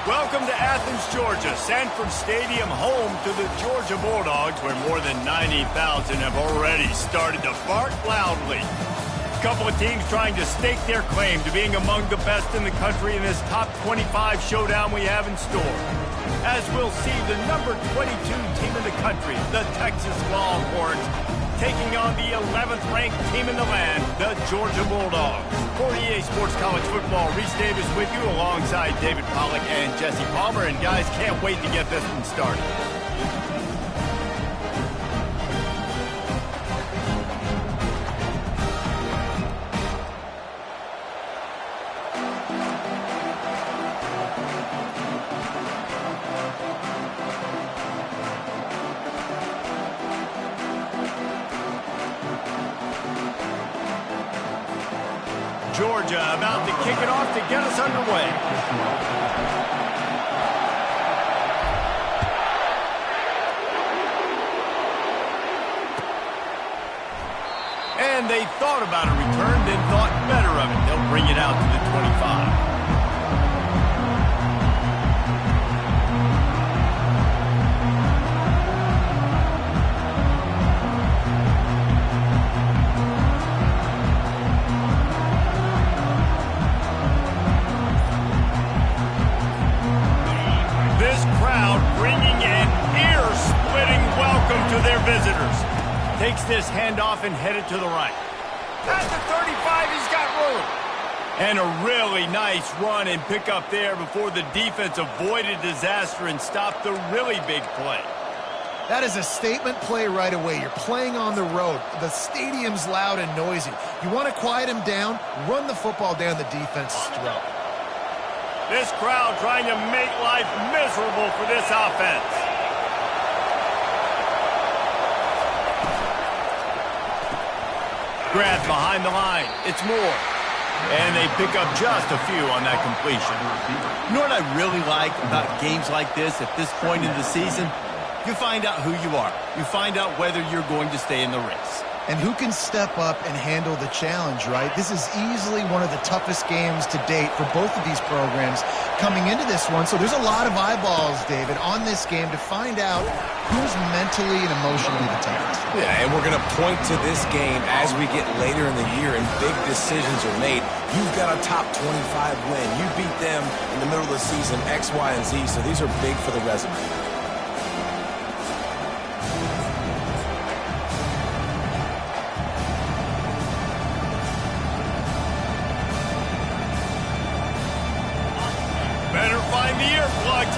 Welcome to Athens, Georgia, Sanford Stadium, home to the Georgia Bulldogs, where more than 90,000 have already started to bark loudly. A couple of teams trying to stake their claim to being among the best in the country in this top 25 showdown we have in store. As we'll see, the number 22 team in the country, the Texas Longhorns, taking on the 11th-ranked team in the land, the Georgia Bulldogs. For EA Sports College Football, Reese Davis with you alongside David Pollack and Jesse Palmer. And guys, can't wait to get this one started. Georgia about to kick it off to get us underway. And they thought about a return, then thought better of it. They'll bring it out to the 25. To their visitors. Takes this handoff and headed to the right. At the 35, he's got room. And a really nice run and pick up there before the defense avoided disaster and stopped the really big play. That is a statement play right away. You're playing on the road. The stadium's loud and noisy. You want to quiet him down, run the football down the defense's throat. This crowd trying to make life miserable for this offense. Grab behind the line. It's Moore. And they pick up just a few on that completion. You know what I really like about games like this at this point in the season? You find out who you are. You find out whether you're going to stay in the race. And who can step up and handle the challenge, right? This is easily one of the toughest games to date for both of these programs coming into this one. So there's a lot of eyeballs, David, on this game to find out who's mentally and emotionally the toughest. Yeah, and we're going to point to this game as we get later in the year and big decisions are made. You've got a top 25 win. You beat them in the middle of the season, X, Y, and Z, so these are big for the resume.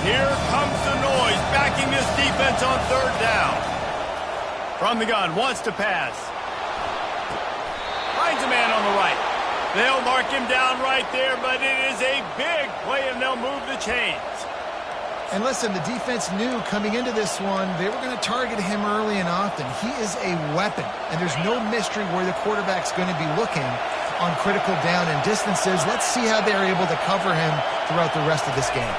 Here comes the noise, backing this defense on third down. From the gun, wants to pass. Finds a man on the right. They'll mark him down right there, but it is a big play, and they'll move the chains. And listen, the defense knew coming into this one, they were going to target him early and often. He is a weapon, and there's no mystery where the quarterback's going to be looking on critical down and distances. Let's see how they're able to cover him throughout the rest of this game.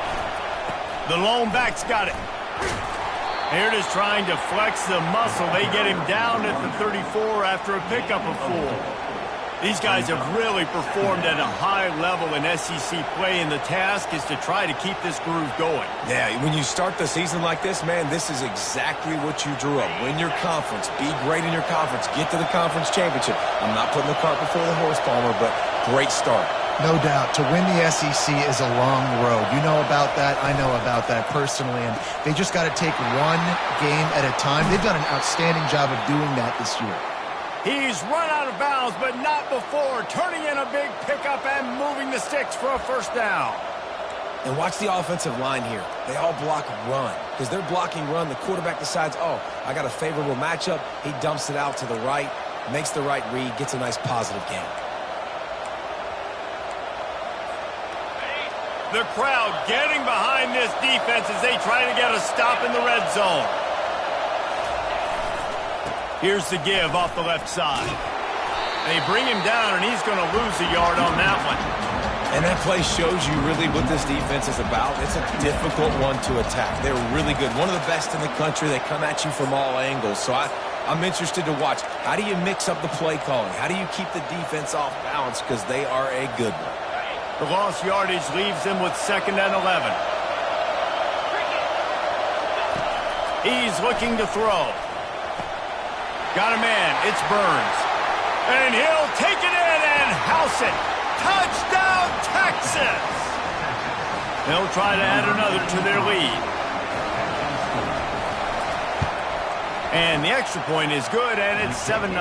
The lone back's got it. Here it is trying to flex the muscle. They get him down at the 34 after a pickup of 4. These guys have really performed at a high level in SEC play, and the task is to try to keep this groove going. Yeah, when you start the season like this, man, this is exactly what you drew up. Win your conference. Be great in your conference. Get to the conference championship. I'm not putting the cart before the horse, Palmer, but great start. No doubt. To win the SEC is a long road. You know about that. I know about that personally. And they just got to take one game at a time. They've done an outstanding job of doing that this year. He's run out of bounds, but not before. Turning in a big pickup and moving the sticks for a first down. And watch the offensive line here. They all block run. Because they're blocking run, the quarterback decides, oh, I got a favorable matchup. He dumps it out to the right, makes the right read, gets a nice positive gain. The crowd getting behind this defense as they try to get a stop in the red zone. Here's the give off the left side. They bring him down, and he's going to lose a yard on that one. And that play shows you really what this defense is about. It's a difficult one to attack. They're really good. One of the best in the country. They come at you from all angles. So I'm interested to watch. How do you mix up the play calling? How do you keep the defense off balance? Because they are a good one. The lost yardage leaves them with 2nd and 11. He's looking to throw. Got a man. It's Burns. And he'll take it in and house it. Touchdown, Texas! They'll try to add another to their lead. And the extra point is good, and it's 7-0.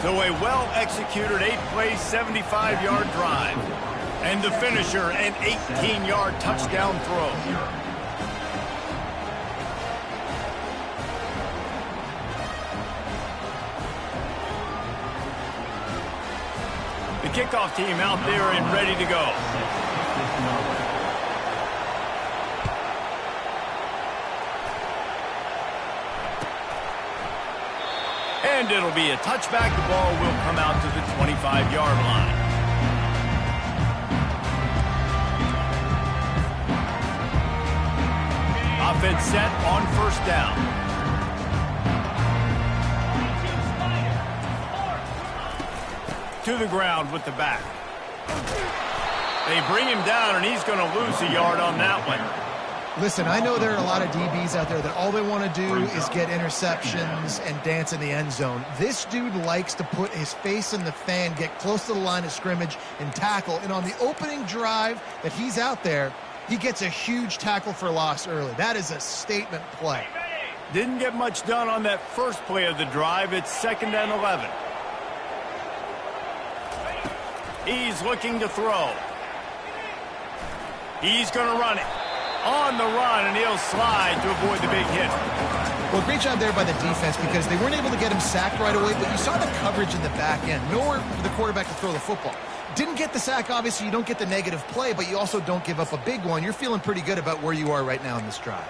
So a well-executed 8-play, 75-yard drive. And the finisher, an 18-yard touchdown throw. The kickoff team out there and ready to go. And it'll be a touchback. The ball will come out to the 25-yard line. Offense set on first down. To the ground with the back. They bring him down, and he's going to lose a yard on that one. Listen, I know there are a lot of DBs out there that all they want to do is get interceptions and dance in the end zone. This dude likes to put his face in the fan, get close to the line of scrimmage, and tackle. And on the opening drive that he's out there, he gets a huge tackle for loss early. That is a statement play. Didn't get much done on that first play of the drive. It's 2nd and 11. He's looking to throw. He's going to run it. On the run, and he'll slide to avoid the big hit. Well, great job there by the defense because they weren't able to get him sacked right away, but you saw the coverage in the back end. Nowhere for the quarterback to throw the football. Didn't get the sack, obviously. You don't get the negative play, but you also don't give up a big one. You're feeling pretty good about where you are right now in this drive.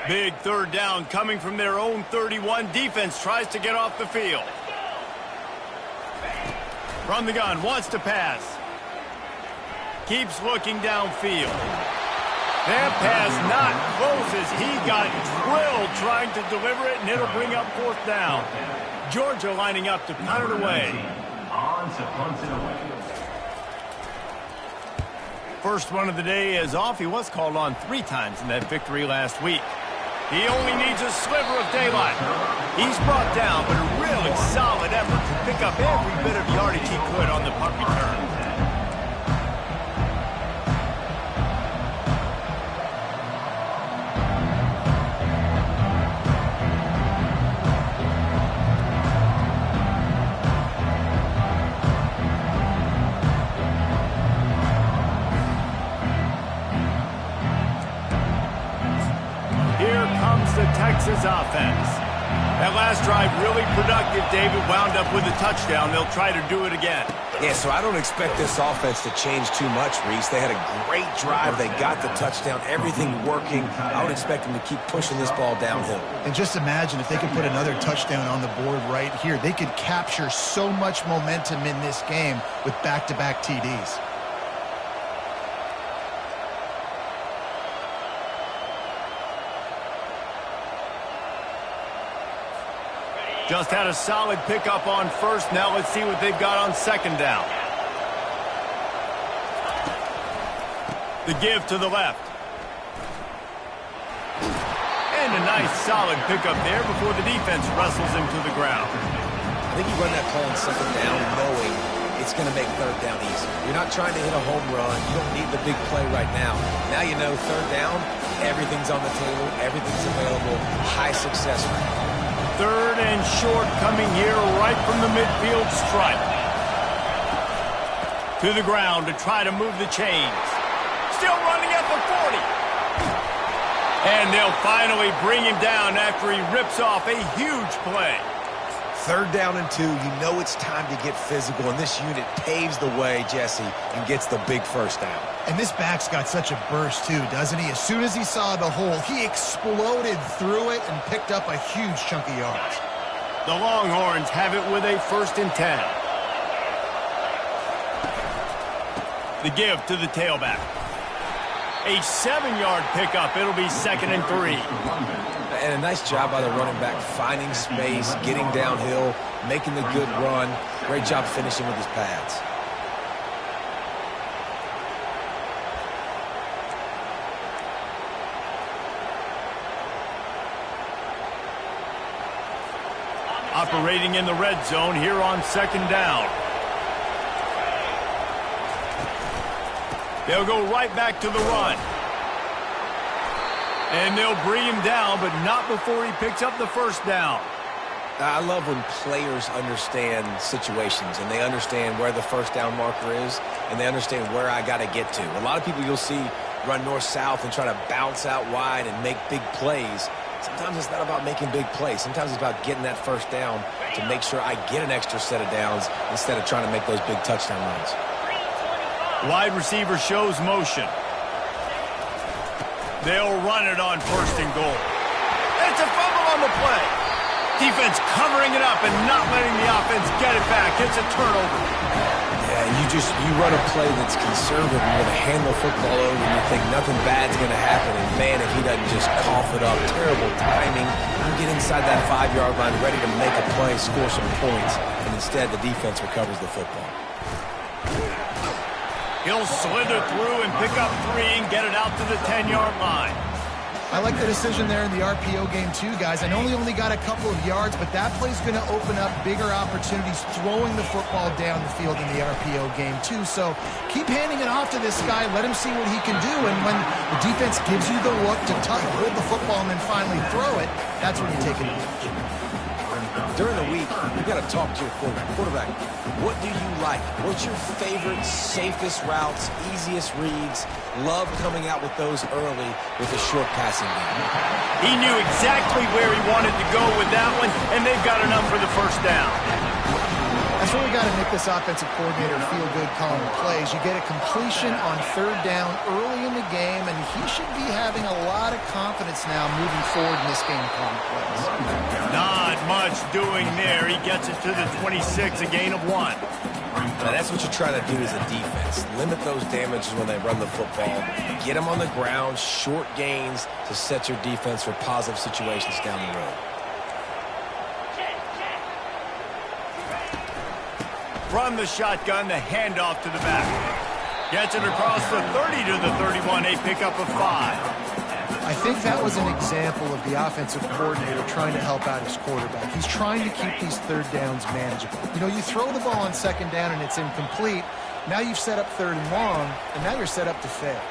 Big third down coming from their own 31. Defense tries to get off the field. From the gun, wants to pass. Keeps looking downfield. That pass not closes. He got drilled trying to deliver it, and it'll bring up 4th down. Georgia lining up to punt it away. First one of the day is off. He was called on 3 times in that victory last week. He only needs a sliver of daylight. He's brought down, but a really solid effort to pick up every bit of yardage he could on the punt return. The Texas offense. That last drive really productive. David wound up with a touchdown. They'll try to do it again. Yeah, so I don't expect this offense to change too much, Reese. They had a great drive. They got the touchdown. Everything working. I would expect them to keep pushing this ball downhill. And just imagine if they could put another touchdown on the board right here. They could capture so much momentum in this game with back-to-back TDs. Just had a solid pickup on first. Now let's see what they've got on 2nd down. The give to the left. And a nice solid pickup there before the defense wrestles him to the ground. I think you run that play on 2nd down knowing it's going to make 3rd down easy. You're not trying to hit a home run. You don't need the big play right now. Now you know 3rd down, everything's on the table, everything's available, high success rate. 3rd and short coming here right from the midfield stripe. To the ground to try to move the chains. Still running at the 40. And they'll finally bring him down after he rips off a huge play. 3rd down and 2, you know it's time to get physical, and this unit paves the way, Jesse, and gets the big 1st down. And this back's got such a burst, too, doesn't he? As soon as he saw the hole, he exploded through it and picked up a huge chunk of yards. The Longhorns have it with a 1st and 10. The give to the tailback. A 7-yard pickup. It'll be 2nd and 3. And a nice job by the running back, finding space, getting downhill, making the good run. Great job finishing with his pads. Operating in the red zone here on second down. They'll go right back to the run. And they'll bring him down, but not before he picks up the first down. I love when players understand situations and they understand where the first down marker is and they understand where I got to get to. A lot of people you'll see run north-south and try to bounce out wide and make big plays. Sometimes it's not about making big plays. Sometimes it's about getting that first down to make sure I get an extra set of downs instead of trying to make those big touchdown runs. Wide receiver shows motion. They'll run it on first and goal. It's a fumble on the play. Defense covering it up and not letting the offense get it back. It's a turnover. Yeah, you run a play that's conservative. You're going to hand the football over and you think nothing bad's going to happen. And man, if he doesn't just cough it up, terrible timing. You get inside that 5-yard line ready to make a play, score some points, and instead the defense recovers the football. He'll slither through and pick up 3 and get it out to the 10-yard line. I like the decision there in the RPO game too, guys. I know he only got a couple of yards, but that play's going to open up bigger opportunities throwing the football down the field in the RPO game too. So keep handing it off to this guy. Let him see what he can do. And when the defense gives you the look to hold the football and then finally throw it, that's when you take advantage. During the week, you've got to talk to your quarterback. What do you like? What's your favorite, safest routes, easiest reads? Love coming out with those early with a short passing game. He knew exactly where he wanted to go with that one, and they've got enough for the first down. That's really got to make this offensive coordinator feel good calling plays. You get a completion on third down early in the game, and he should be having a lot of confidence now moving forward in this game calling plays. Not much doing there. He gets it to the 26, a gain of 1. Now that's what you're trying to do as a defense. Limit those damages when they run the football. Get them on the ground, short gains to set your defense for positive situations down the road. From the shotgun, the handoff to the back. Gets it across the 30 to the 31, a pickup of 5. I think that was an example of the offensive coordinator trying to help out his quarterback. He's trying to keep these third downs manageable. You know, you throw the ball on second down and it's incomplete. Now you've set up third and long, and now you're set up to fail.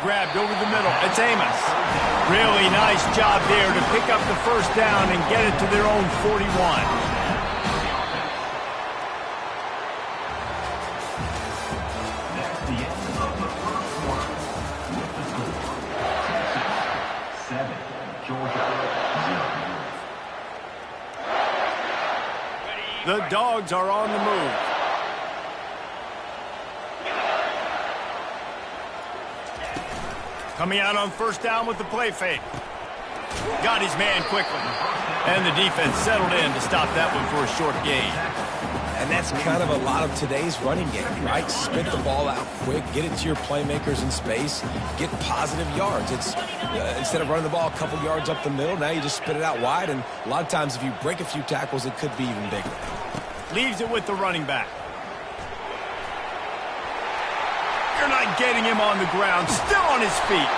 Grabbed over the middle. It's Amos. Really nice job there to pick up the first down and get it to their own 41. The Dogs are on the move. Coming out on first down with the play fake. Got his man quickly. And the defense settled in to stop that one for a short gain. And that's kind of a lot of today's running game, right? Spit the ball out quick, get it to your playmakers in space, get positive yards. It's instead of running the ball a couple yards up the middle, now you just spit it out wide, and a lot of times if you break a few tackles, it could be even bigger. Leaves it with the running back. You're not getting him on the ground, still on his feet.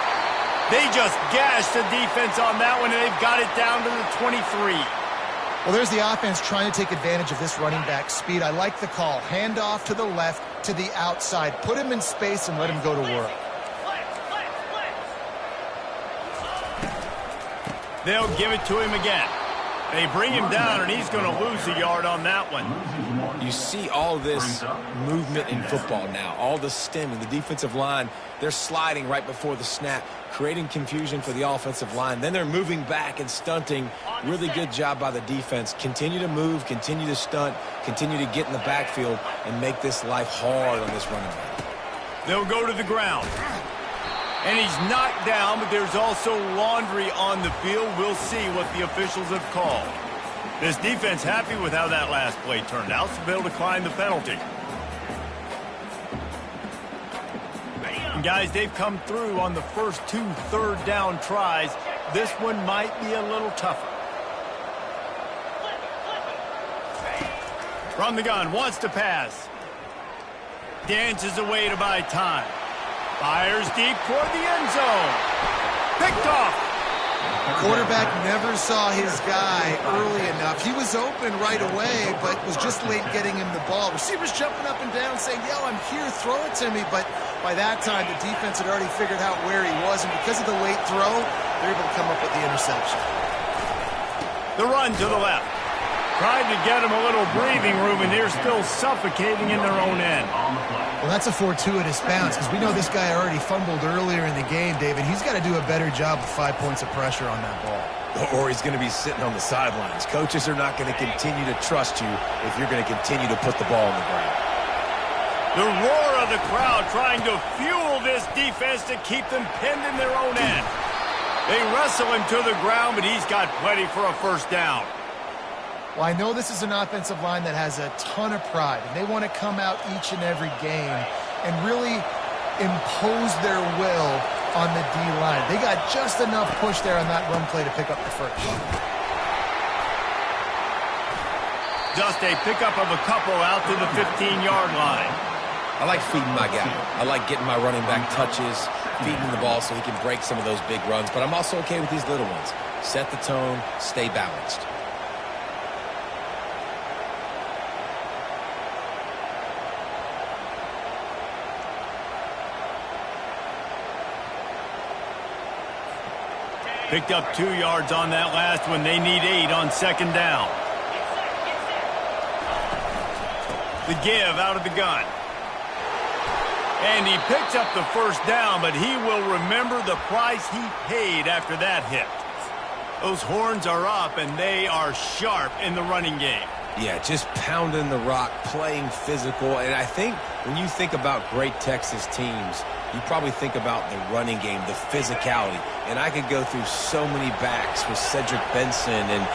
They just gashed the defense on that one, and they've got it down to the 23. Well, there's the offense trying to take advantage of this running back speed. I like the call. Hand off to the left, to the outside. Put him in space and let him go to work. They'll give it to him again. They bring him down, and he's going to lose a yard on that one. You see all this movement in football now, all the stemming, the defensive line, they're sliding right before the snap, creating confusion for the offensive line. Then they're moving back and stunting. Really good job by the defense. Continue to move, continue to stunt, continue to get in the backfield and make this life hard on this running back. They'll go to the ground. And he's knocked down, but there's also laundry on the field. We'll see what the officials have called. This defense happy with how that last play turned out, so they'll decline the penalty. And guys, they've come through on the first 2 third down tries. This one might be a little tougher. From the gun, wants to pass. Dances away to buy time. Fires deep toward the end zone. Picked off. Quarterback never saw his guy early enough. He was open right away, but was just late getting him the ball. Receivers jumping up and down saying, yo, I'm here, throw it to me. But by that time, the defense had already figured out where he was, and because of the late throw, they're able to come up with the interception. The run to the left. Tried to get him a little breathing room, and they're still suffocating in their own end. Well, that's a fortuitous bounce because we know this guy already fumbled earlier in the game, David. He's got to do a better job with 5 points of pressure on that ball. Or he's going to be sitting on the sidelines. Coaches are not going to continue to trust you if you're going to continue to put the ball on the ground. The roar of the crowd trying to fuel this defense to keep them pinned in their own end. They wrestle him to the ground, but he's got plenty for a first down. Well, I know this is an offensive line that has a ton of pride, and they want to come out each and every game and really impose their will on the D-line. They got just enough push there on that run play to pick up the first. Just a pickup of a couple out to the 15-yard line. I like feeding my guy. I like getting my running back touches, feeding the ball so he can break some of those big runs, but I'm also okay with these little ones. Set the tone, stay balanced. Picked up 2 yards on that last one. They need 8 on second down. The give out of the gun. And he picks up the first down, but he will remember the price he paid after that hit. Those horns are up, and they are sharp in the running game. Yeah, just pounding the rock, playing physical. And I think when you think about great Texas teams, you probably think about the running game, the physicality. And I could go through so many backs with Cedric Benson and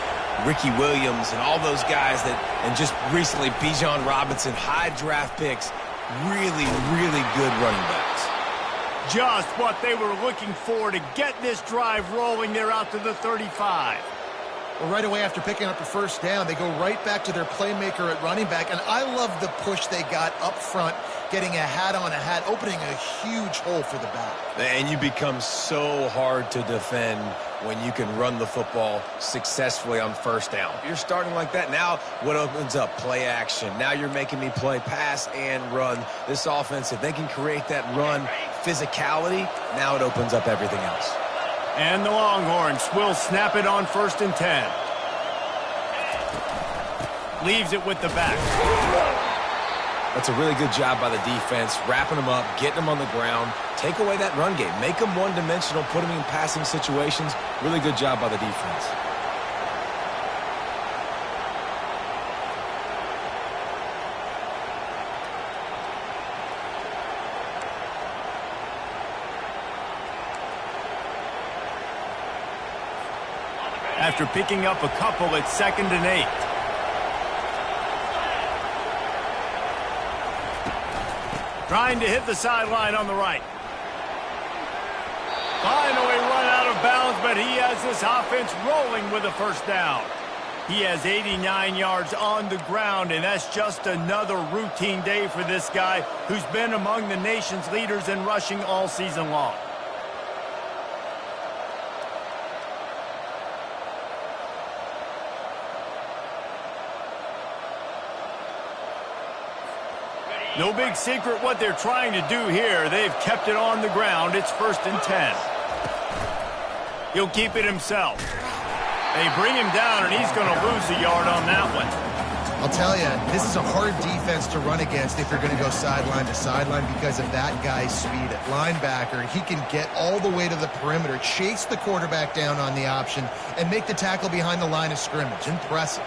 Ricky Williams and all those guys that, and just recently Bijan Robinson, high draft picks, really, really good running backs. Just what they were looking for to get this drive rolling. They're out to the 35. Well, right away after picking up the first down, they go right back to their playmaker at running back. And I love the push they got up front, getting a hat on a hat, opening a huge hole for the back. And you become so hard to defend when you can run the football successfully on first down. You're starting like that. Now what opens up? Play action. Now you're making me play pass and run. This offense, if they can create that run physicality, now it opens up everything else. And the Longhorns will snap it on 1st and 10. Leaves it with the back. That's a really good job by the defense, wrapping them up, getting them on the ground. Take away that run game. Make them one-dimensional, put them in passing situations. Really good job by the defense. After picking up a couple at 2nd and 8. Trying to hit the sideline on the right. Finally run out of bounds, but he has this offense rolling with a first down. He has 89 yards on the ground, and that's just another routine day for this guy who's been among the nation's leaders in rushing all season long. No big secret what they're trying to do here. They've kept it on the ground. It's 1st and 10. He'll keep it himself. They bring him down, and he's going to lose a yard on that one. I'll tell you, this is a hard defense to run against if you're going to go sideline to sideline because of that guy's speed at linebacker. He can get all the way to the perimeter, chase the quarterback down on the option, and make the tackle behind the line of scrimmage. Impressive.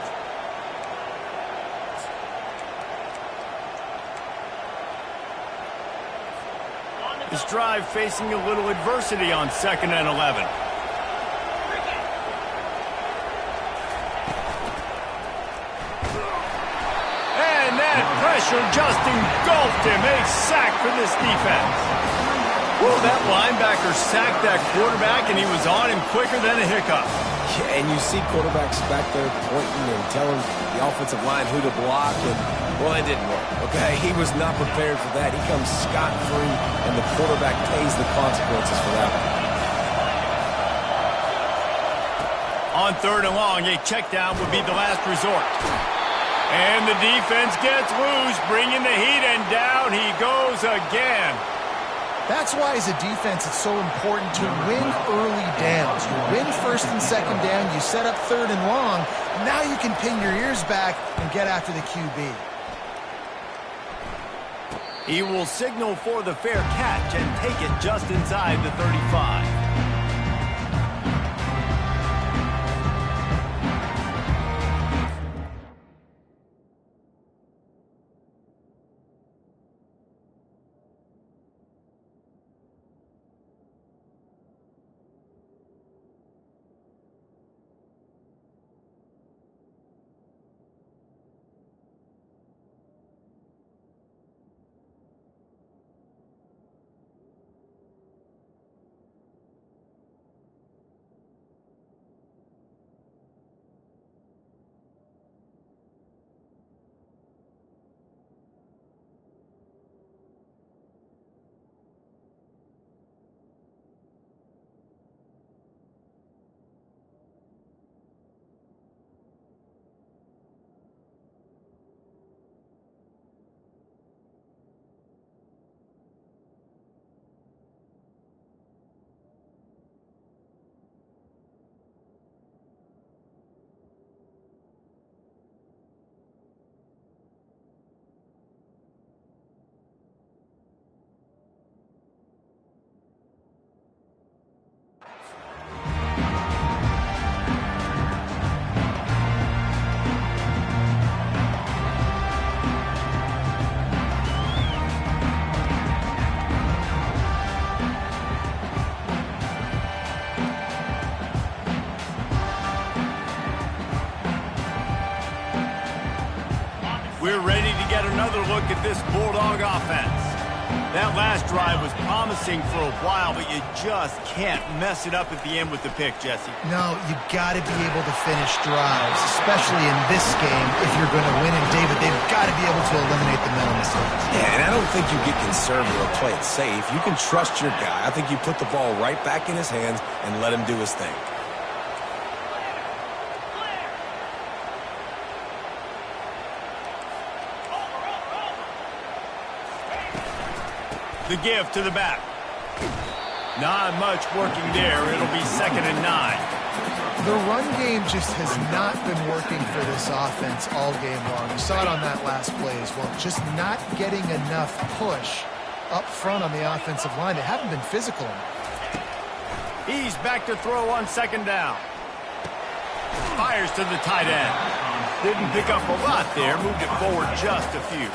This drive facing a little adversity on 2nd and 11. And that pressure just engulfed him. A sack for this defense. Whoa, that linebacker sacked that quarterback, and he was on him quicker than a hiccup. Yeah, and you see quarterbacks back there pointing and telling the offensive line who to block, and, well, it didn't work, okay? He was not prepared for that. He comes scot-free, and the quarterback pays the consequences for that one. On 3rd and long, a check down would be the last resort. And the defense gets loose, bringing the heat, and down he goes again. That's why, as a defense, it's so important to win early downs. You win 1st and 2nd down, you set up 3rd and long. Now you can pin your ears back and get after the QB. He will signal for the fair catch and take it just inside the 35. We're ready to get another look at this Bulldog offense. That last drive was promising for a while, but you just can't mess it up at the end with the pick, Jesse. No, you got to be able to finish drives, especially in this game if you're going to win. And, David, they've got to be able to eliminate the mental mistakes. Yeah, and I don't think you get conservative or play it safe. You can trust your guy. I think you put the ball right back in his hands and let him do his thing. The give to the back. Not much working there. It'll be 2nd and 9. The run game just has not been working for this offense all game long. You saw it on that last play as well. Just not getting enough push up front on the offensive line. They haven't been physical enough. He's back to throw on 2nd down. Fires to the tight end. Didn't pick up a lot there. Moved it forward just a few.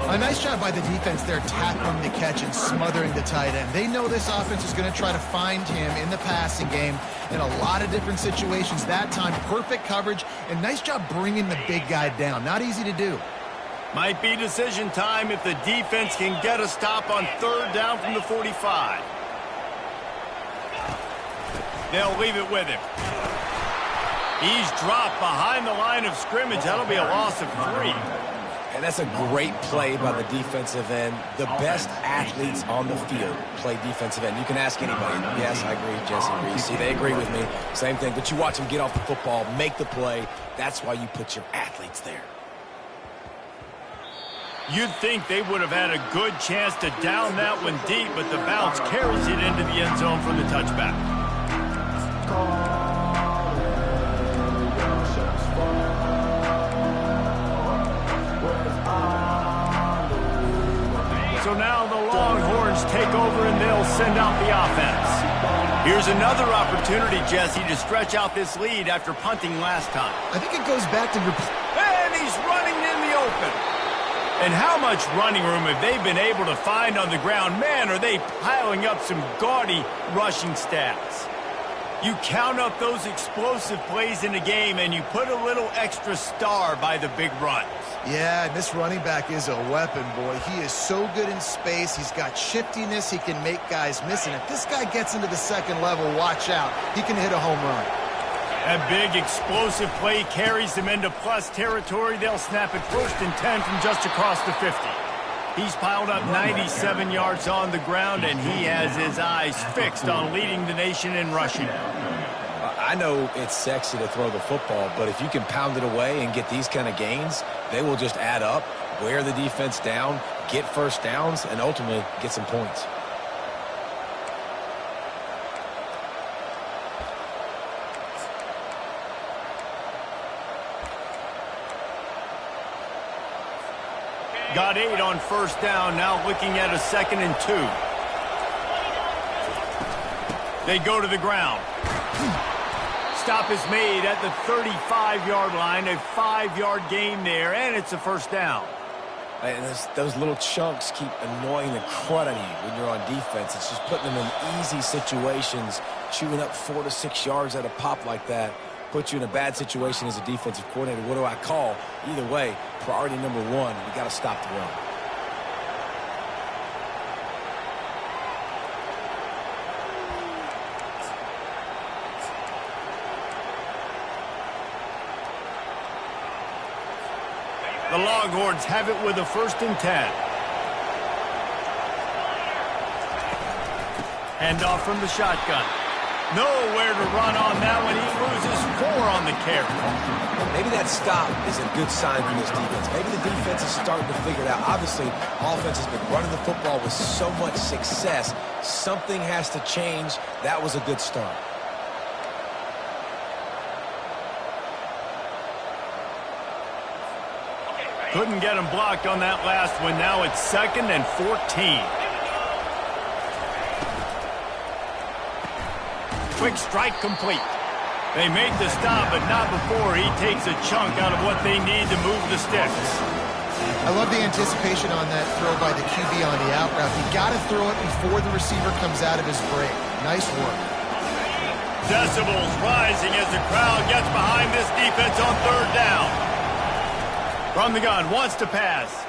A nice job by the defense there, tackling the catch and smothering the tight end. They know this offense is going to try to find him in the passing game in a lot of different situations. That time, perfect coverage, and nice job bringing the big guy down. Not easy to do. Might be decision time if the defense can get a stop on 3rd down from the 45. They'll leave it with him. He's dropped behind the line of scrimmage. That'll be a loss of 3. And that's a great play by the defensive end. The best athletes on the field play defensive end. You can ask anybody. Yes, I agree, Jesse Reese. They agree with me. Same thing. But you watch them get off the football, make the play. That's why you put your athletes there. You'd think they would have had a good chance to down that one deep, but the bounce carries it into the end zone for the touchback. So now the Longhorns take over and they'll send out the offense. Here's another opportunity, Jesse, to stretch out this lead after punting last time. I think it goes back to your... And he's running in the open. And how much running room have they been able to find on the ground? Man, are they piling up some gaudy rushing stats. You count up those explosive plays in the game, and you put a little extra star by the big runs. Yeah, and this running back is a weapon, boy. He is so good in space. He's got shiftiness. He can make guys miss. And if this guy gets into the 2nd level, watch out. He can hit a home run. That big explosive play carries them into plus territory. They'll snap it 1st and 10 from just across the 50. He's piled up 97 yards on the ground, and he has his eyes fixed on leading the nation in rushing. I I know it's sexy to throw the football, but if you can pound it away and get these kind of gains, they will just add up, wear the defense down, get first downs, and ultimately get some points. Got 8 on first down, now looking at a 2nd and 2. They go to the ground. Stop is made at the 35-yard line, a 5-yard gain there, and it's a first down. And those little chunks keep annoying the crud out of you when you're on defense. It's just putting them in easy situations, chewing up 4 to 6 yards at a pop like that. Put you in a bad situation as a defensive coordinator. What do I call? Either way, priority number 1, we got to stop the run. The Longhorns have it with a 1st and 10. Handoff from the shotgun. Nowhere to run on that one. He loses 4 on the carry. Maybe that stop is a good sign for this defense. Maybe the defense is starting to figure it out. Obviously, offense has been running the football with so much success. Something has to change. That was a good start. Couldn't get him blocked on that last one. Now it's 2nd and 14. Quick strike complete. They made the stop, but not before he takes a chunk out of what they need to move the sticks. I love the anticipation on that throw by the QB on the out route. You got to throw it before the receiver comes out of his break. Nice work. Decibels rising as the crowd gets behind this defense on 3rd down. From the gun, wants to pass.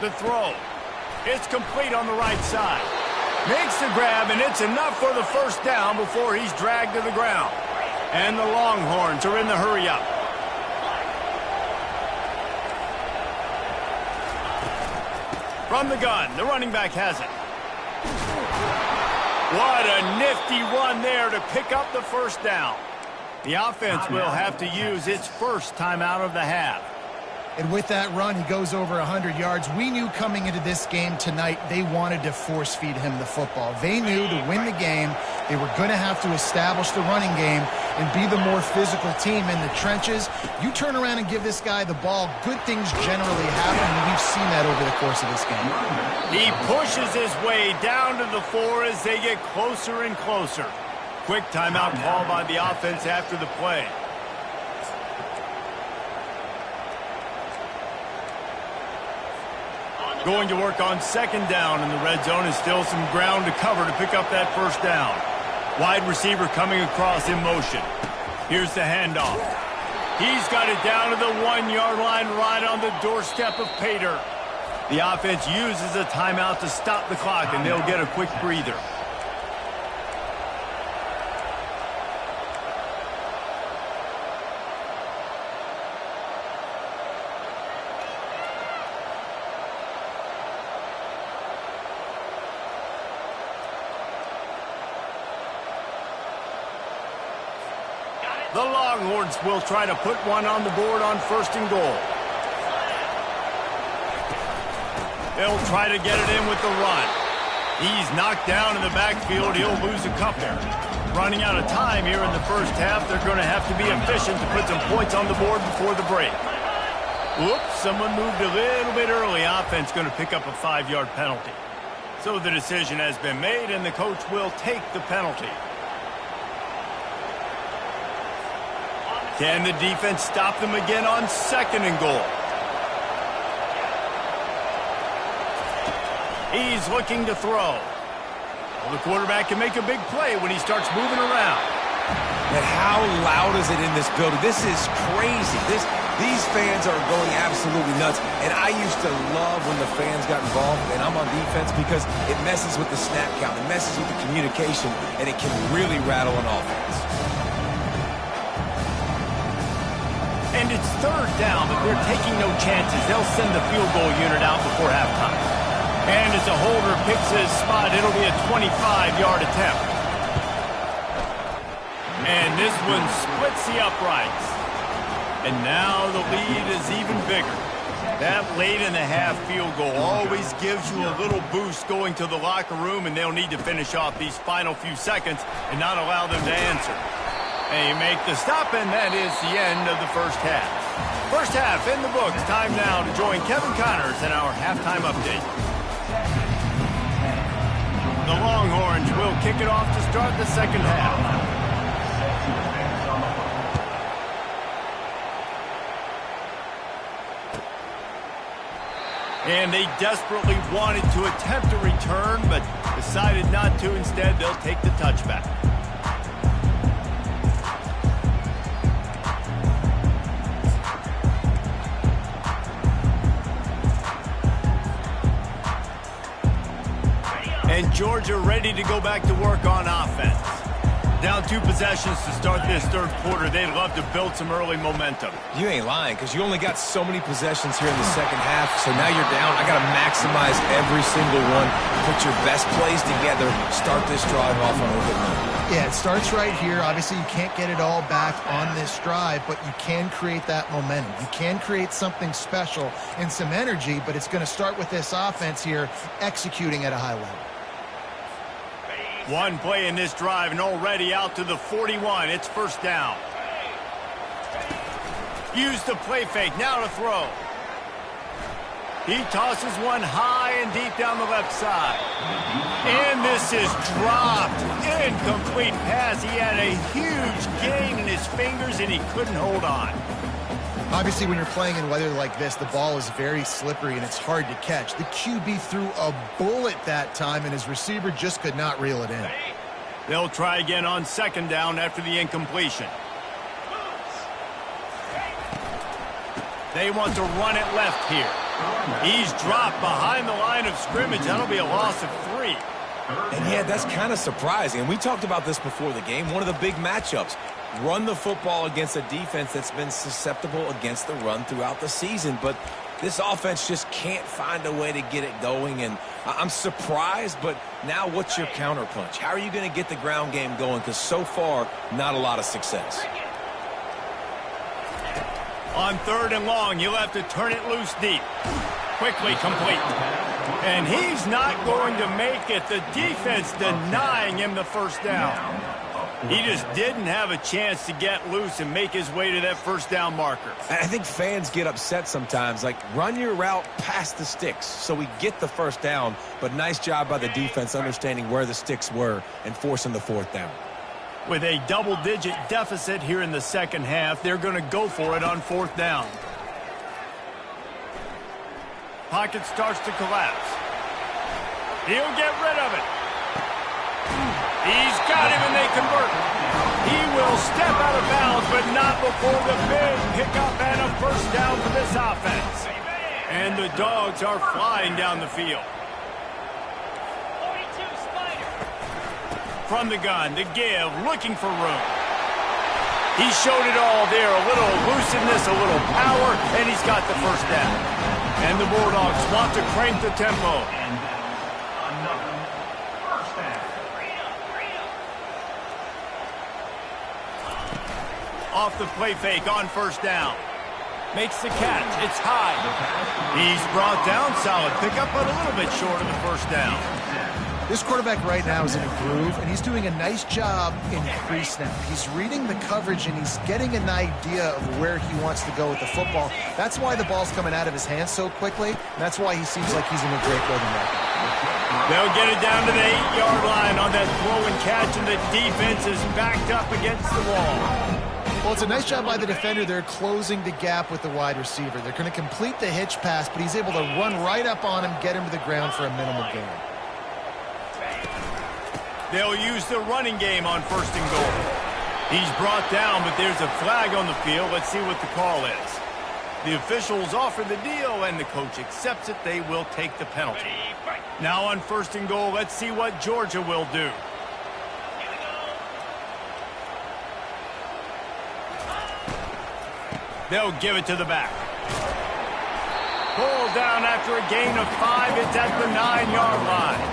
The throw. It's complete on the right side. Makes the grab, and it's enough for the 1st down before he's dragged to the ground. And the Longhorns are in the hurry-up. From the gun, the running back has it. What a nifty run there to pick up the 1st down. The offense will have to use its first timeout of the half. And with that run, he goes over 100 yards. We knew coming into this game tonight they wanted to force-feed him the football. They knew to win the game, they were going to have to establish the running game and be the more physical team in the trenches. You turn around and give this guy the ball, good things generally happen, and we've seen that over the course of this game. He pushes his way down to the 4 as they get closer and closer. Quick timeout call by the offense after the play. Going to work on 2nd down in the red zone, and still some ground to cover to pick up that 1st down. Wide receiver coming across in motion. Here's the handoff. He's got it down to the 1-yard line right on the doorstep of Pater. The offense uses a timeout to stop the clock, and they'll get a quick breather. The Longhorns will try to put one on the board on 1st and goal. They'll try to get it in with the run. He's knocked down in the backfield. He'll lose a couple. Running out of time here in the 1st half. They're going to have to be efficient to put some points on the board before the break. Whoops, someone moved a little bit early. Offense going to pick up a 5-yard penalty. So the decision has been made, and the coach will take the penalty. Can the defense stop them again on 2nd and goal? He's looking to throw. Well, the quarterback can make a big play when he starts moving around. And how loud is it in this building? This is crazy. These fans are going absolutely nuts. And I used to love when the fans got involved, and I'm on defense, because it messes with the snap count. It messes with the communication, and it can really rattle an offense. And it's 3rd down, but they're taking no chances. They'll send the field goal unit out before halftime. And as a holder picks his spot, it'll be a 25-yard attempt. And this one splits the uprights. And now the lead is even bigger. That late-in-the-half field goal always gives you a little boost going to the locker room, and they'll need to finish off these final few seconds and not allow them to answer. And you make the stop, and that is the end of the first half. First half in the books. Time now to join Kevin Connors in our halftime update. The Longhorns will kick it off to start the second half. And they desperately wanted to attempt a return, but decided not to. Instead, they'll take the touchback. And Georgia ready to go back to work on offense. Down 2 possessions to start this third quarter. They'd love to build some early momentum. You ain't lying, because you only got so many possessions here in the second half, so now you're down. I got to maximize every single one. Put your best plays together. Start this drive off on a good note. Yeah, it starts right here. Obviously, you can't get it all back on this drive, but you can create that momentum. You can create something special and some energy, but it's going to start with this offense here executing at a high level. One play in this drive and already out to the 41. It's first down. Use the play fake. Now to throw. He tosses one high and deep down the left side. And this is dropped. Incomplete pass. He had a huge gain in his fingers and he couldn't hold on. Obviously, when you're playing in weather like this, the ball is very slippery and it's hard to catch. The QB threw a bullet that time, and his receiver just could not reel it in. They'll try again on second down after the incompletion. They want to run it left here. He's dropped behind the line of scrimmage. That'll be a loss of 3. And yeah, that's kind of surprising. And we talked about this before the game. One of the big matchups. Run the football against a defense that's been susceptible against the run throughout the season. But this offense just can't find a way to get it going. And I'm surprised, but now what's your counterpunch? How are you going to get the ground game going? Because so far, not a lot of success. On third and long, you'll have to turn it loose deep. Quickly complete. And he's not going to make it. The defense denying him the first down. He just didn't have a chance to get loose and make his way to that first down marker. I think fans get upset sometimes, like run your route past the sticks so we get the first down, but nice job by the defense understanding where the sticks were and forcing the fourth down. With a double-digit deficit here in the second half, they're going to go for it on fourth down. Pocket starts to collapse. He'll get rid of it. He's got him, and they convert. He will step out of bounds, but not before the big pickup and a first down for this offense. And the Dogs are flying down the field. From the gun, to give, looking for room. He showed it all there, a little elusiveness, a little power, and he's got the first down. And the Bulldogs want to crank the tempo. Off the play fake on first down. Makes the catch. It's high. He's brought down. Solid pickup, but a little bit short of the first down. This quarterback right now is in a groove, and he's doing a nice job in pre-snap. He's reading the coverage, and he's getting an idea of where he wants to go with the football. That's why the ball's coming out of his hands so quickly, and that's why he seems like he's in a great rhythm right now. They'll get it down to the 8-yard line on that throw and catch, and the defense is backed up against the wall. Well, it's a nice job by the defender. They're closing the gap with the wide receiver. They're going to complete the hitch pass, but he's able to run right up on him, get him to the ground for a minimal gain. They'll use the running game on first and goal. He's brought down, but there's a flag on the field. Let's see what the call is. The officials offer the deal, and the coach accepts it. They will take the penalty. Now on first and goal, let's see what Georgia will do. They'll give it to the back. Pulled down after a gain of 5. It's at the 9-yard line.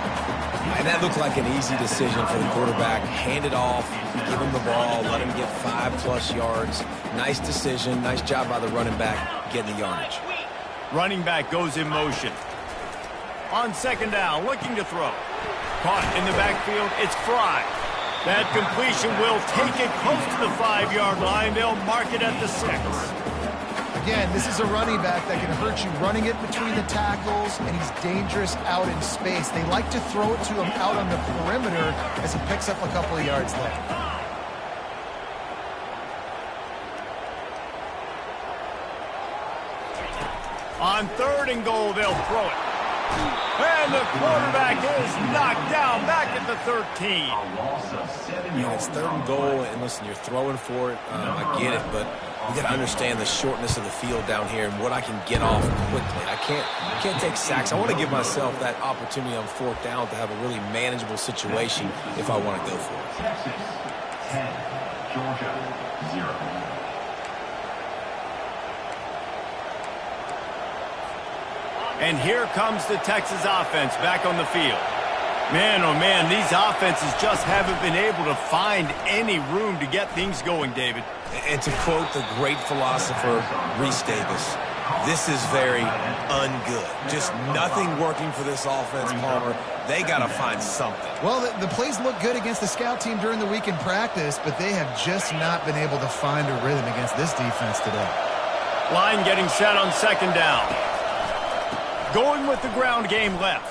And that looked like an easy decision for the quarterback. Hand it off, give him the ball, let him get 5+ yards. Nice decision. Nice job by the running back getting the yardage. Running back goes in motion. On second down, looking to throw. Caught in the backfield, it's Fry. That completion will take it close to the 5-yard line. They'll mark it at the 6. Again, this is a running back that can hurt you running it between the tackles, and he's dangerous out in space. They like to throw it to him out on the perimeter as he picks up a couple of yards there. On 3rd and goal, they'll throw it. And the quarterback is knocked down back at the 13. Yeah, it's 3rd and goal, and listen, you're throwing for it. I get it, but you got to understand the shortness of the field down here and what I can get off quickly. I can't take sacks. I want to give myself that opportunity on 4th down to have a really manageable situation if I want to go for it. Texas 10, Georgia 0. And here comes the Texas offense back on the field. Man, oh man, these offenses just haven't been able to find any room to get things going, David. And to quote the great philosopher, Reese Davis, this is very ungood. Just nothing working for this offense, Palmer. They got to find something. Well, the plays look good against the scout team during the week in practice, but they have just not been able to find a rhythm against this defense today. Line getting set on 2nd down. Going with the ground game left.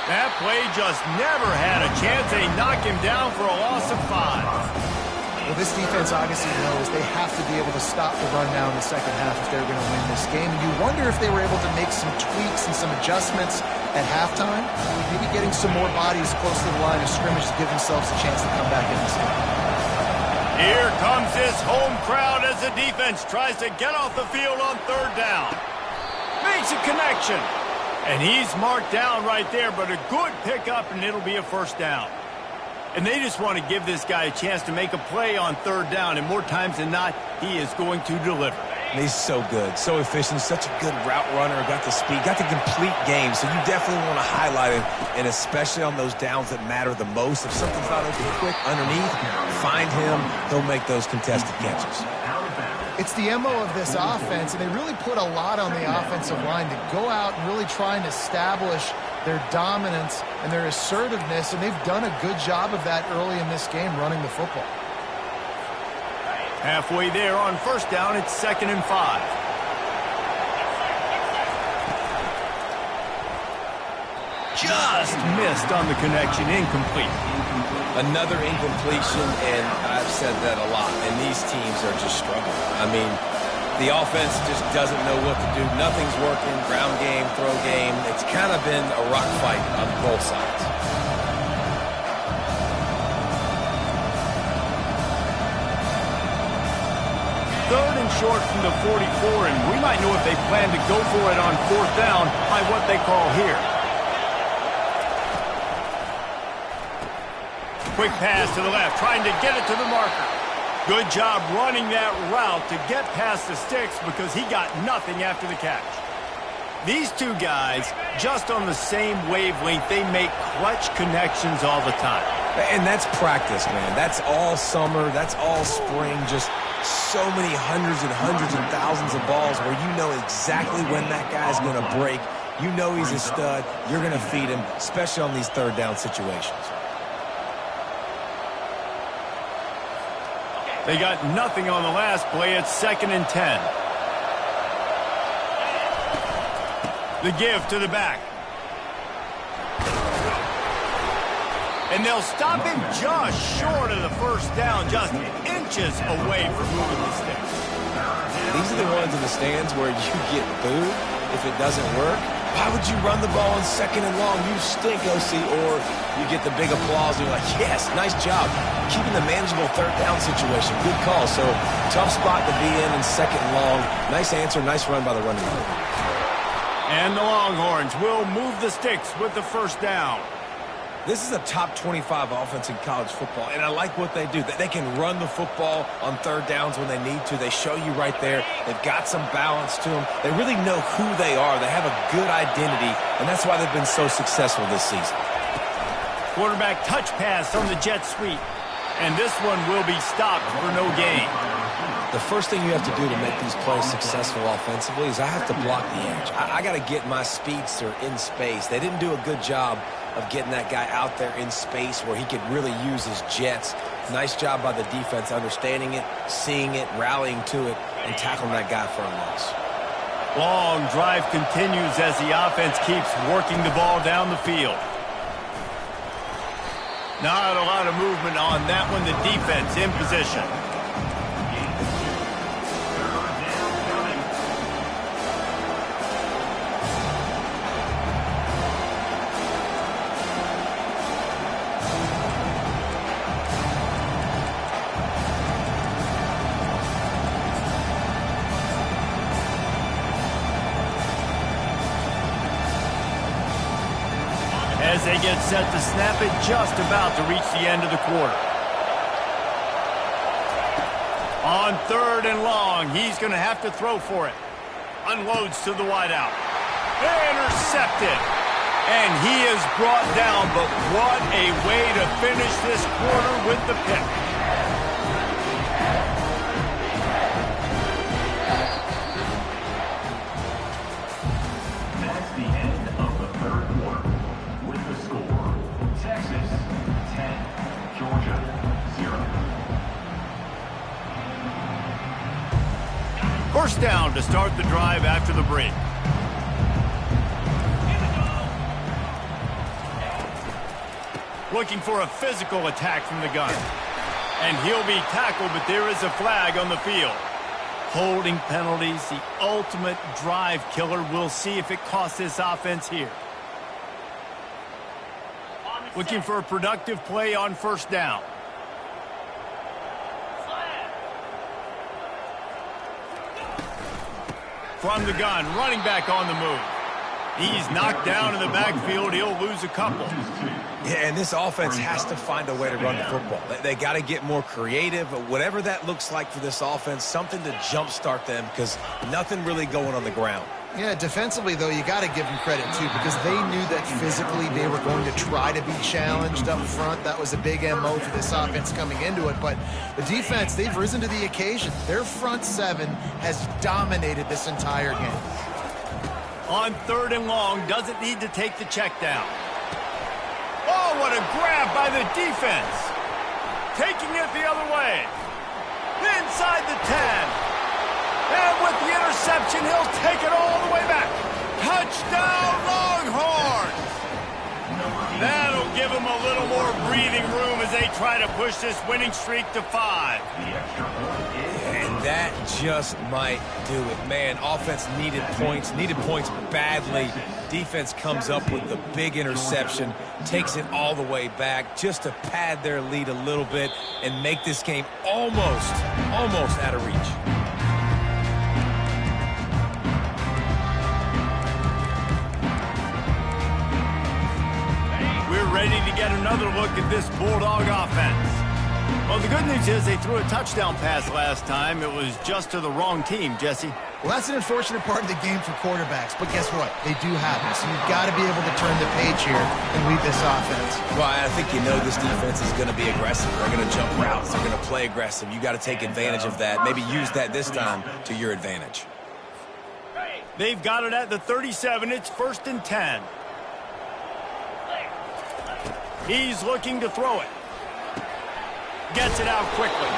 That play just never had a chance. They knock him down for a loss of 5. Well, this defense obviously knows they have to be able to stop the run down in the second half if they're going to win this game. And you wonder if they were able to make some tweaks and some adjustments at halftime, maybe getting some more bodies close to the line of scrimmage to give themselves a chance to come back in this game. Here comes this home crowd as the defense tries to get off the field on 3rd down. Makes a connection. And he's marked down right there, but a good pickup, and it'll be a 1st down. And they just want to give this guy a chance to make a play on 3rd down, and more times than not, he is going to deliver. And he's so good, so efficient, such a good route runner, got the speed, got the complete game, so you definitely want to highlight him, and especially on those downs that matter the most. If something's not open quick underneath, find him, he'll make those contested catches. It's the MO of this offense, and they really put a lot on the offensive line to go out and really try and establish their dominance and their assertiveness, and they've done a good job of that early in this game running the football. Halfway there on 1st down, it's 2nd and 5. Just missed on the connection, incomplete. Another incompletion, and I've said that a lot, and these teams are just struggling. I mean, the offense just doesn't know what to do. Nothing's working, ground game, throw game. It's kind of been a rock fight on both sides. Third and short from the 44, and we might know if they plan to go for it on 4th down by what they call here. Quick pass to the left, trying to get it to the marker. Good job running that route to get past the sticks because he got nothing after the catch. These two guys, just on the same wavelength, they make clutch connections all the time. And that's practice, man. That's all summer. That's all spring. Just so many hundreds and thousands of balls where you know exactly when that guy's going to break. You know he's a stud. You're going to feed him, especially on these 3rd down situations. They got nothing on the last play. It's 2nd and 10. The give to the back. And they'll stop him just short of the 1st down, just inches away from moving the sticks. These are the ones in the stands where you get booed if it doesn't work. Why would you run the ball on 2nd and long? You stink, OC. Or you get the big applause and you're like, yes, nice job. Keeping the manageable 3rd down situation. Good call. So tough spot to be in 2nd and long. Nice answer, nice run by the running back. And the Longhorns will move the sticks with the 1st down. This is a top 25 offense in college football, and I like what they do. They can run the football on 3rd downs when they need to. They show you right there. They've got some balance to them. They really know who they are. They have a good identity, and that's why they've been so successful this season. Quarterback touch pass on the jet sweep. And this one will be stopped for no gain. The first thing you have to do to make these plays successful offensively is I have to block the edge. I got to get my speedster in space. They didn't do a good job of getting that guy out there in space where he could really use his jets. Nice job by the defense understanding it, seeing it, rallying to it, and tackling that guy for a loss. Long drive continues as the offense keeps working the ball down the field. Not a lot of movement on that one. The defense in position. As they get set to snap it, just about to reach the end of the quarter. On 3rd and long, he's going to have to throw for it. Unloads to the wideout. Intercepted. And he is brought down, but what a way to finish this quarter with the pick. That's the end of the 3rd quarter. With the score, Texas 10, Georgia 0. First down to start the drive after the break. Looking for a physical attack from the gun. And he'll be tackled, but there is a flag on the field. Holding penalties, the ultimate drive killer. We'll see if it costs this offense here. Looking for a productive play on first down. From the gun, running back on the move. He's knocked down in the backfield. He'll lose a couple. Yeah, and this offense has to find a way to run the football. They got to get more creative. Whatever that looks like for this offense, something to jumpstart them because nothing really going on the ground. Yeah, defensively, though, you got to give them credit, too, because they knew that physically they were going to try to be challenged up front. That was a big MO for this offense coming into it. But the defense, they've risen to the occasion. Their front seven has dominated this entire game. On 3rd and long, doesn't need to take the check down. Oh, what a grab by the defense. Taking it the other way. Inside the 10. And with the interception, he'll take it all the way back. Touchdown, Longhorns! That'll give them a little more breathing room as they try to push this winning streak to 5. And that just might do it. Man, offense needed points badly. Defense comes up with the big interception, takes it all the way back just to pad their lead a little bit and make this game almost out of reach. We're ready to get another look at this Bulldog offense. Well, the good news is they threw a touchdown pass last time. It was just to the wrong team, Jesse. Well, that's an unfortunate part of the game for quarterbacks, but guess what? They do have it, so you've got to be able to turn the page here and lead this offense. Well, I think you know this defense is going to be aggressive. They're going to jump routes. They're going to play aggressive. You got to take advantage of that. Maybe use that this time to your advantage. They've got it at the 37. It's 1st and 10. He's looking to throw it. Gets it out quickly.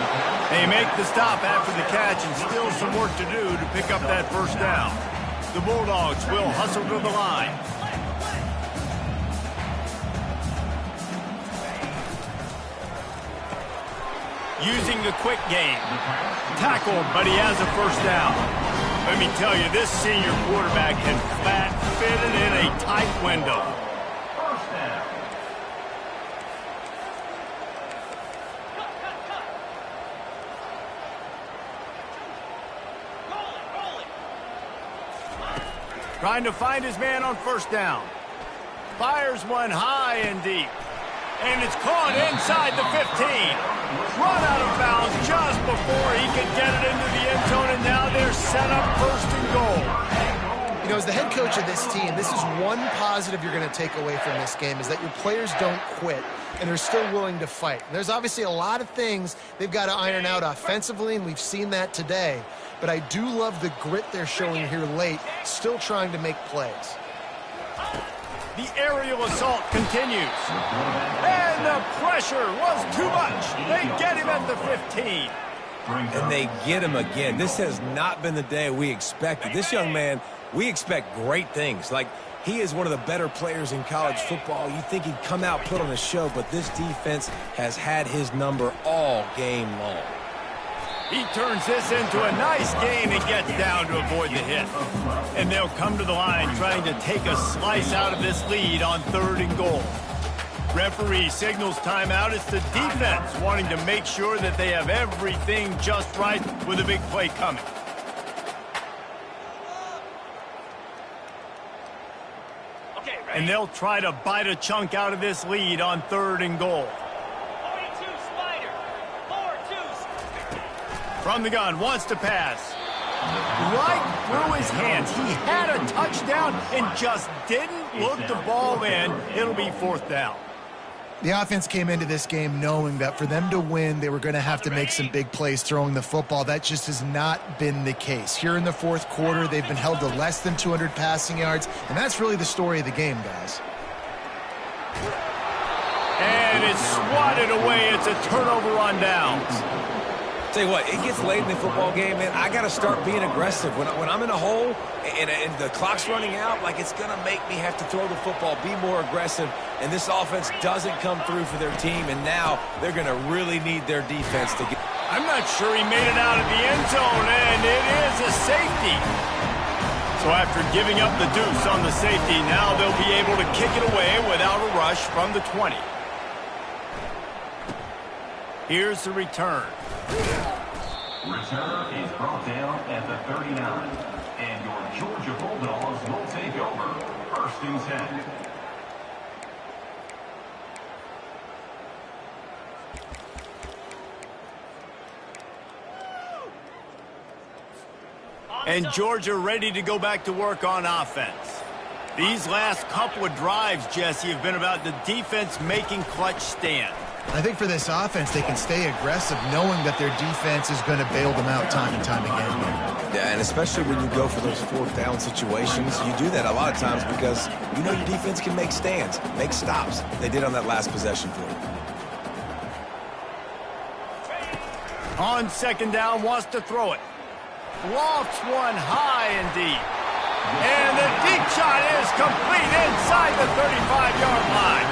They make the stop after the catch and still some work to do to pick up that first down. The Bulldogs will hustle to the line. Using the quick game. Tackled, but he has a first down. Let me tell you, this senior quarterback can flat fit it in a tight window. Trying to find his man on first down. Fires one high and deep. And it's caught inside the 15. Run out of bounds just before he could get it into the end zone, and now they're set up 1st and goal. You know, as the head coach of this team, this is one positive you're going to take away from this game, is that your players don't quit and they're still willing to fight. And there's obviously a lot of things they've got to iron out offensively, and we've seen that today. But I do love the grit they're showing here late, still trying to make plays. The aerial assault continues. And the pressure was too much. They get him at the 15. And they get him again. This has not been the day we expected. This young man, we expect great things. Like, he is one of the better players in college football. You think he'd come out, put on a show, but this defense has had his number all game long. He turns this into a nice gain and gets down to avoid the hit. And they'll come to the line trying to take a slice out of this lead on 3rd and goal. Referee signals timeout. It's the defense wanting to make sure that they have everything just right with a big play coming. And they'll try to bite a chunk out of this lead on 3rd and goal. From the gun, wants to pass. Right through his hands. He had a touchdown and just didn't look the ball in. It'll be 4th down. The offense came into this game knowing that for them to win, they were going to have to make some big plays throwing the football. That just has not been the case. Here in the 4th quarter, they've been held to less than 200 passing yards, and that's really the story of the game, guys. And it's swatted away. It's a turnover on downs. Tell you what, it gets late in the football game, man. I got to start being aggressive. When I'm in a hole and the clock's running out, like, it's going to make me have to throw the football, be more aggressive. And this offense doesn't come through for their team, and now they're going to really need their defense to get. I'm not sure he made it out of the end zone, and it is a safety. So after giving up the deuce on the safety, now they'll be able to kick it away without a rush from the 20. Here's the return. Return is brought down at the 39. And your Georgia Bulldogs will take over 1st and 10. And Georgia ready to go back to work on offense. These last couple of drives, Jesse, have been about the defense making clutch stands. I think for this offense, they can stay aggressive knowing that their defense is going to bail them out time and time again. Yeah, and especially when you go for those 4th down situations, you do that a lot of times because you know your defense can make stands, make stops. They did on that last possession for you. On 2nd down, wants to throw it. Lofts one high and deep. And the deep shot is complete inside the 35-yard line.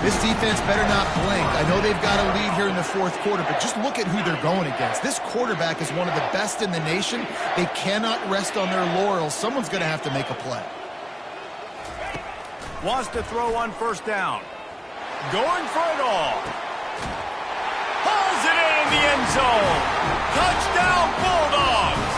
This defense better not blink. I know they've got a lead here in the 4th quarter, but just look at who they're going against. This quarterback is one of the best in the nation. They cannot rest on their laurels. Someone's going to have to make a play. Wants to throw on 1st down. Going for it all. Pulls it in the end zone. Touchdown, Bulldogs.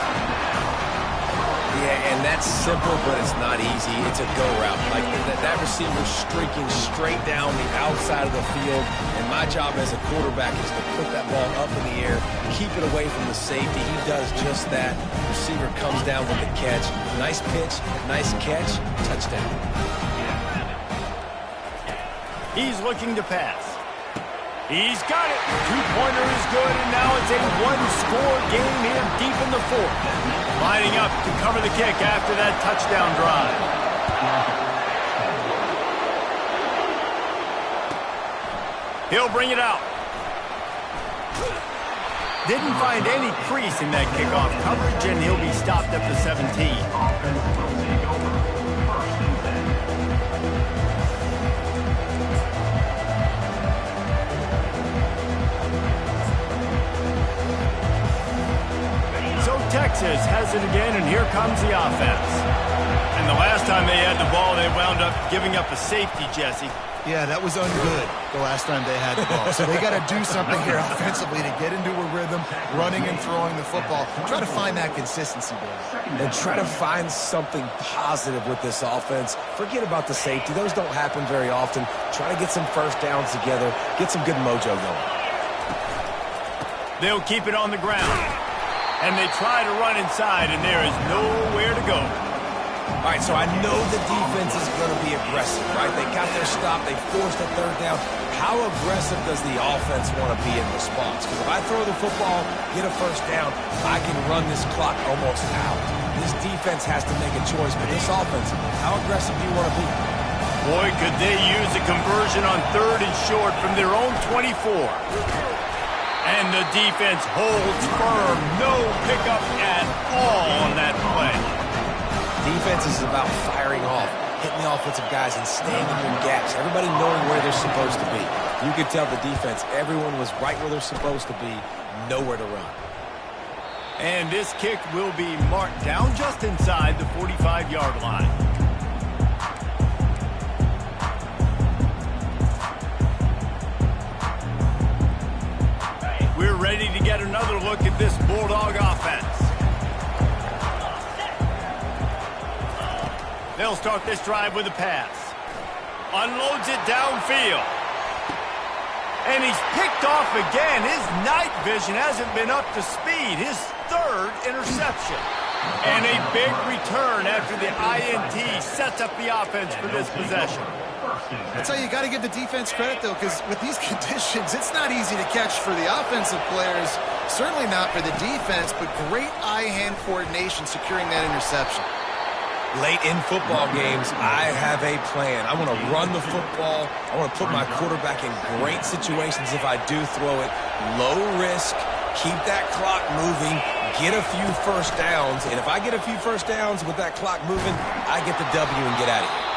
Yeah, and that's simple, but it's not easy. It's a go route. Like, that receiver's streaking straight down the outside of the field, and my job as a quarterback is to put that ball up in the air, keep it away from the safety. He does just that. Receiver comes down with the catch. Nice pitch, nice catch, touchdown. He's looking to pass. He's got it. Two-pointer is good, and now it's a one-score game here deep in the 4th. Lining up to cover the kick after that touchdown drive. He'll bring it out. Didn't find any crease in that kickoff coverage, and he'll be stopped at the 17. Texas has it again, and here comes the offense. And the last time they had the ball, they wound up giving up a safety, Jesse. Yeah, that was ungood the last time they had the ball. So they got to do something here offensively to get into a rhythm, running and throwing the football. Try to find that consistency, boy. And try to find something positive with this offense. Forget about the safety. Those don't happen very often. Try to get some 1st downs together, get some good mojo going. They'll keep it on the ground. And they try to run inside, and there is nowhere to go. All right, so I know the defense is going to be aggressive, right? They got their stop. They forced a third down. How aggressive does the offense want to be in response? Because if I throw the football, get a first down, I can run this clock almost out. This defense has to make a choice, but this offense, how aggressive do you want to be? Boy, could they use a conversion on 3rd and short from their own 24. And the defense holds firm. No pickup at all on that play. Defense is about firing off, hitting the offensive guys and staying in your gaps. Everybody knowing where they're supposed to be. You could tell the defense, everyone was right where they're supposed to be, nowhere to run. And this kick will be marked down just inside the 45-yard line. We're ready to get another look at this Bulldog offense. They'll start this drive with a pass. Unloads it downfield. And he's picked off again. His night vision hasn't been up to speed. His 3rd interception. And a big return after the INT sets up the offense for this possession. That's how you got to give the defense credit, though, because with these conditions, it's not easy to catch for the offensive players. Certainly not for the defense, but great eye-hand coordination securing that interception. Late in football games, I have a plan. I want to run the football. I want to put my quarterback in great situations if I do throw it. Low risk, keep that clock moving, get a few first downs. And if I get a few first downs with that clock moving, I get the W and get out of here.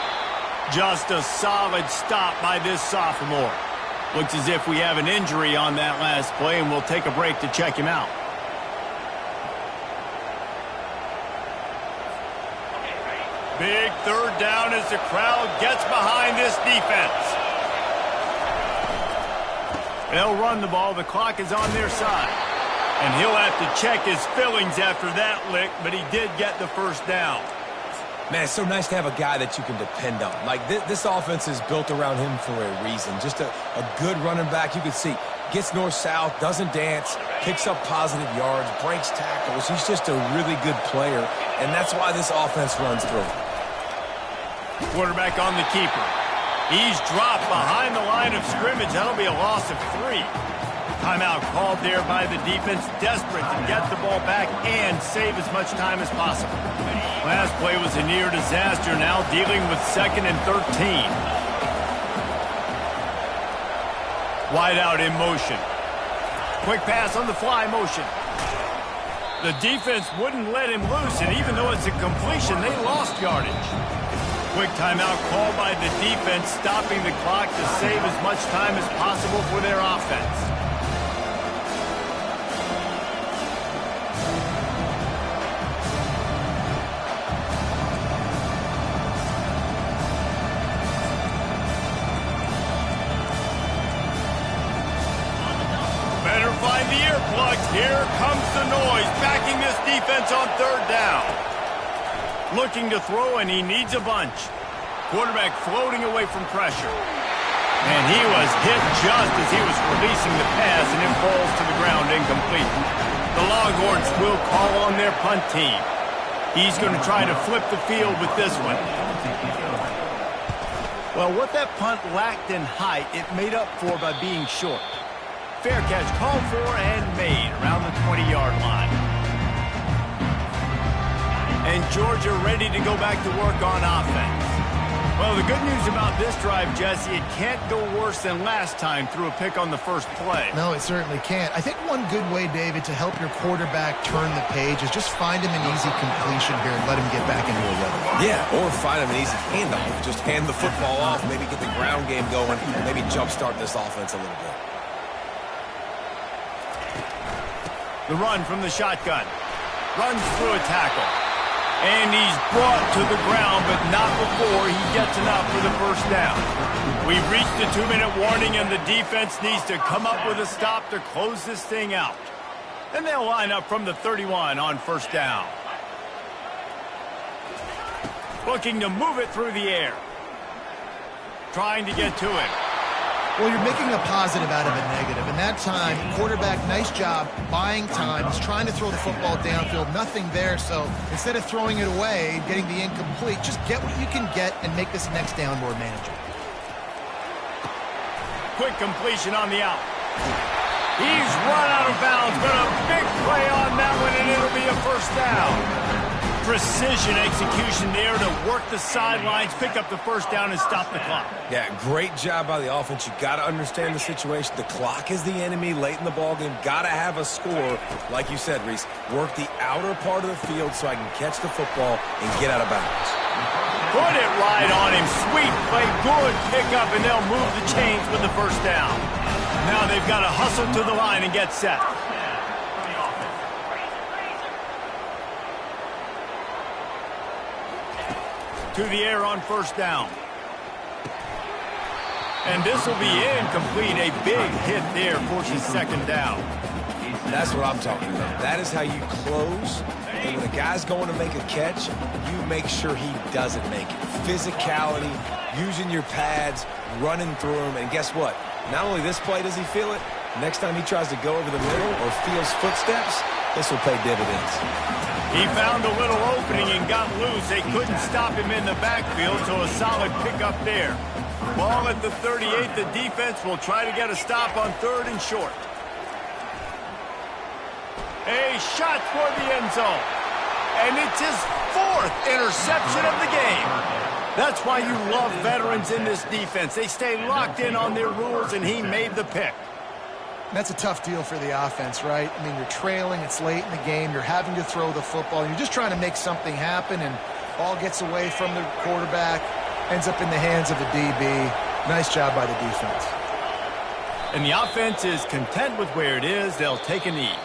Just a solid stop by this sophomore. Looks as if we have an injury on that last play, and we'll take a break to check him out. Big 3rd down as the crowd gets behind this defense. They'll run the ball. The clock is on their side. And he'll have to check his fillings after that lick, but he did get the first down. Man, it's so nice to have a guy that you can depend on. Like, this offense is built around him for a reason. Just a good running back. You can see, gets north-south, doesn't dance, picks up positive yards, breaks tackles. He's just a really good player, and that's why this offense runs through. Quarterback on the keeper. He's dropped behind the line of scrimmage. That'll be a loss of 3. Timeout called there by the defense, desperate to get the ball back and save as much time as possible. Last play was a near disaster, now dealing with 2nd and 13. Wide out in motion. Quick pass on the fly motion. The defense wouldn't let him loose, and even though it's a completion, they lost yardage. Quick timeout called by the defense, stopping the clock to save as much time as possible for their offense. Better find the earplugs. Here comes the noise, backing this defense on 3rd down. Looking to throw, and he needs a bunch. Quarterback floating away from pressure. And he was hit just as he was releasing the pass, and it falls to the ground incomplete. The Longhorns will call on their punt team. He's going to try to flip the field with this one. Well, what that punt lacked in height, it made up for by being short. Fair catch called for and made around the 20-yard line. And Georgia ready to go back to work on offense. Well, the good news about this drive, Jesse, it can't go worse than last time through a pick on the first play. No, it certainly can't. I think one good way, David, to help your quarterback turn the page is just find him an easy completion here and let him get back into a rhythm. Yeah, or find him an easy handoff. Just hand the football off, maybe get the ground game going, maybe jumpstart this offense a little bit. The run from the shotgun. Runs through a tackle. And he's brought to the ground, but not before he gets enough for the first down. We've reached the 2-minute warning, and the defense needs to come up with a stop to close this thing out. And they'll line up from the 31 on first down. Looking to move it through the air. Trying to get to it. Well, you're making a positive out of a negative, and that time, quarterback, nice job buying time. He's trying to throw the football downfield, nothing there. So instead of throwing it away, getting the incomplete, just get what you can get and make this next down more manageable. Quick completion on the out. He's run out of bounds, but a big play on that one, and it'll be a first down. Precision execution there to work the sidelines, pick up the first down, and stop the clock. Yeah, great job by the offense. You got to understand the situation. The clock is the enemy late in the ballgame. Got to have a score. Like you said, Reese, work the outer part of the field so I can catch the football and get out of bounds. Put it right on him. Sweet play, good pickup, and they'll move the chains with the first down. Now they've got to hustle to the line and get set. To the air on first down. And this will be incomplete. A big hit there, forcing second down. That's what I'm talking about. That is how you close. And when a guy's going to make a catch, you make sure he doesn't make it. Physicality, using your pads, running through him. And guess what? Not only this play does he feel it, next time he tries to go over the middle or feels footsteps, this will pay dividends. He found a little opening and got loose. They couldn't stop him in the backfield, so a solid pickup there. Ball at the 38. The defense will try to get a stop on third and short. A shot for the end zone. And it's his fourth interception of the game. That's why you love veterans in this defense. They stay locked in on their rules, and he made the pick. That's a tough deal for the offense, right? I mean, you're trailing, it's late in the game, you're having to throw the football, you're just trying to make something happen, and ball gets away from the quarterback, ends up in the hands of a DB. Nice job by the defense. And the offense is content with where it is. They'll take a knee.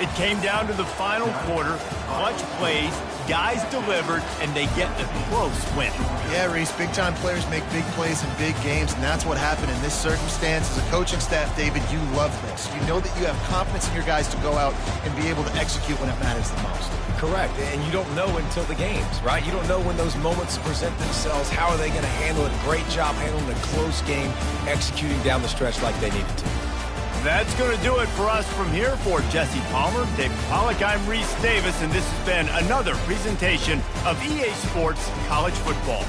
It came down to the final quarter. Clutch plays, guys delivered, and they get a close win. Yeah, Reese, big-time players make big plays in big games, and that's what happened in this circumstance. As a coaching staff, David, you love this. You know that you have confidence in your guys to go out and be able to execute when it matters the most. Correct, and you don't know until the games, right? You don't know when those moments present themselves. How are they going to handle it? Great job handling a close game, executing down the stretch like they needed to. That's going to do it for us from here. For Jesse Palmer, David Pollack, I'm Reese Davis, and this has been another presentation of EA Sports College Football.